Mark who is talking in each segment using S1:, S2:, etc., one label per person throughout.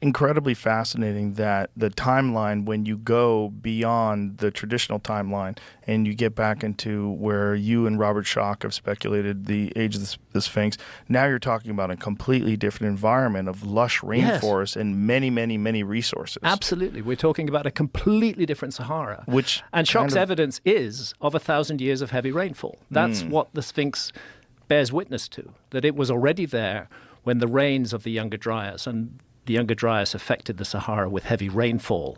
S1: incredibly fascinating that the timeline, when you go beyond the traditional timeline and you get back into where you and Robert Schoch have speculated the age of the Sphinx, now you're talking about a completely different environment of lush rainforest and many, many, many resources.
S2: Absolutely. We're talking about a completely different Sahara. And Schoch's evidence is of 1,000 years of heavy rainfall. That's what the Sphinx bears witness to, that it was already there when the rains of the Younger Dryas, and the Younger Dryas affected the Sahara with heavy rainfall.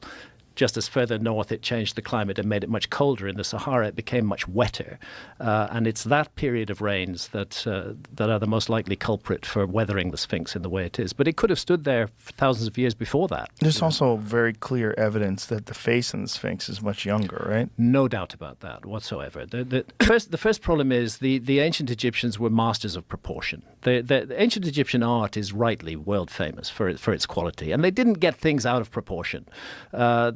S2: Just as further north it changed the climate and made it much colder in the Sahara, it became much wetter. And it's that period of rains that are the most likely culprit for weathering the Sphinx in the way it is. But it could have stood there for thousands of years before that.
S1: There's also very clear evidence that the face in the Sphinx is much younger, right?
S2: No doubt about that whatsoever. The first problem is the ancient Egyptians were masters of proportion. The ancient Egyptian art is rightly world famous for its quality, and they didn't get things out of proportion.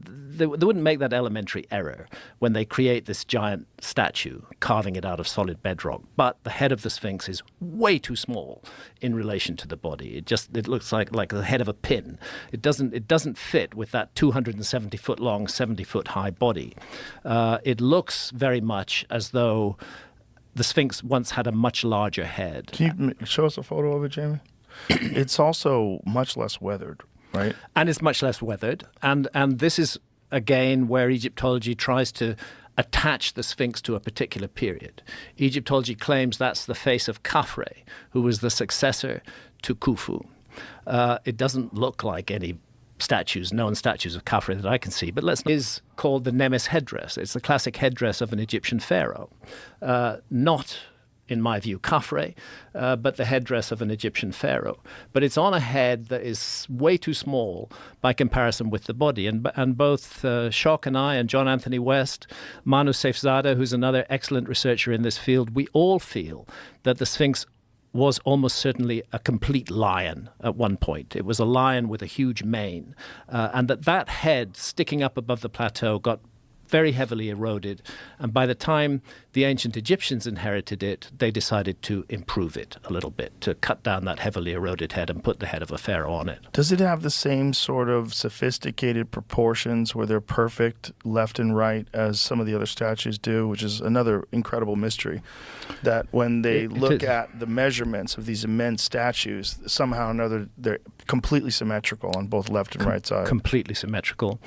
S2: They wouldn't make that elementary error when they create this giant statue, carving it out of solid bedrock. But the head of the Sphinx is way too small in relation to the body. It looks like the head of a pin. It doesn't fit with that 270-foot long, 70-foot high body. It looks very much as though the Sphinx once had a much larger head.
S1: Can you show us a photo of it, Jamie? It's also much less weathered. Right.
S2: And it's much less weathered. And this is, again, where Egyptology tries to attach the Sphinx to a particular period. Egyptology claims that's the face of Khafre, who was the successor to Khufu. It doesn't look like any known statues of Khafre that I can see, but is called the Nemes headdress. It's the classic headdress of an Egyptian pharaoh. Not, in my view, Khafre, but the headdress of an Egyptian pharaoh. But it's on a head that is way too small by comparison with the body. And both Schoch and I and John Anthony West, Manu Seifzadeh, who's another excellent researcher in this field, we all feel that the Sphinx was almost certainly a complete lion at one point. It was a lion with a huge mane. And that head sticking up above the plateau got very heavily eroded, and by the time the ancient Egyptians inherited it, they decided to improve it a little bit, to cut down that heavily eroded head and put the head of a pharaoh on it.
S1: Does it have the same sort of sophisticated proportions where they're perfect left and right as some of the other statues do, which is another incredible mystery, that when they look at the measurements of these immense statues, somehow or another they're completely symmetrical on both left and right side?
S2: Completely symmetrical.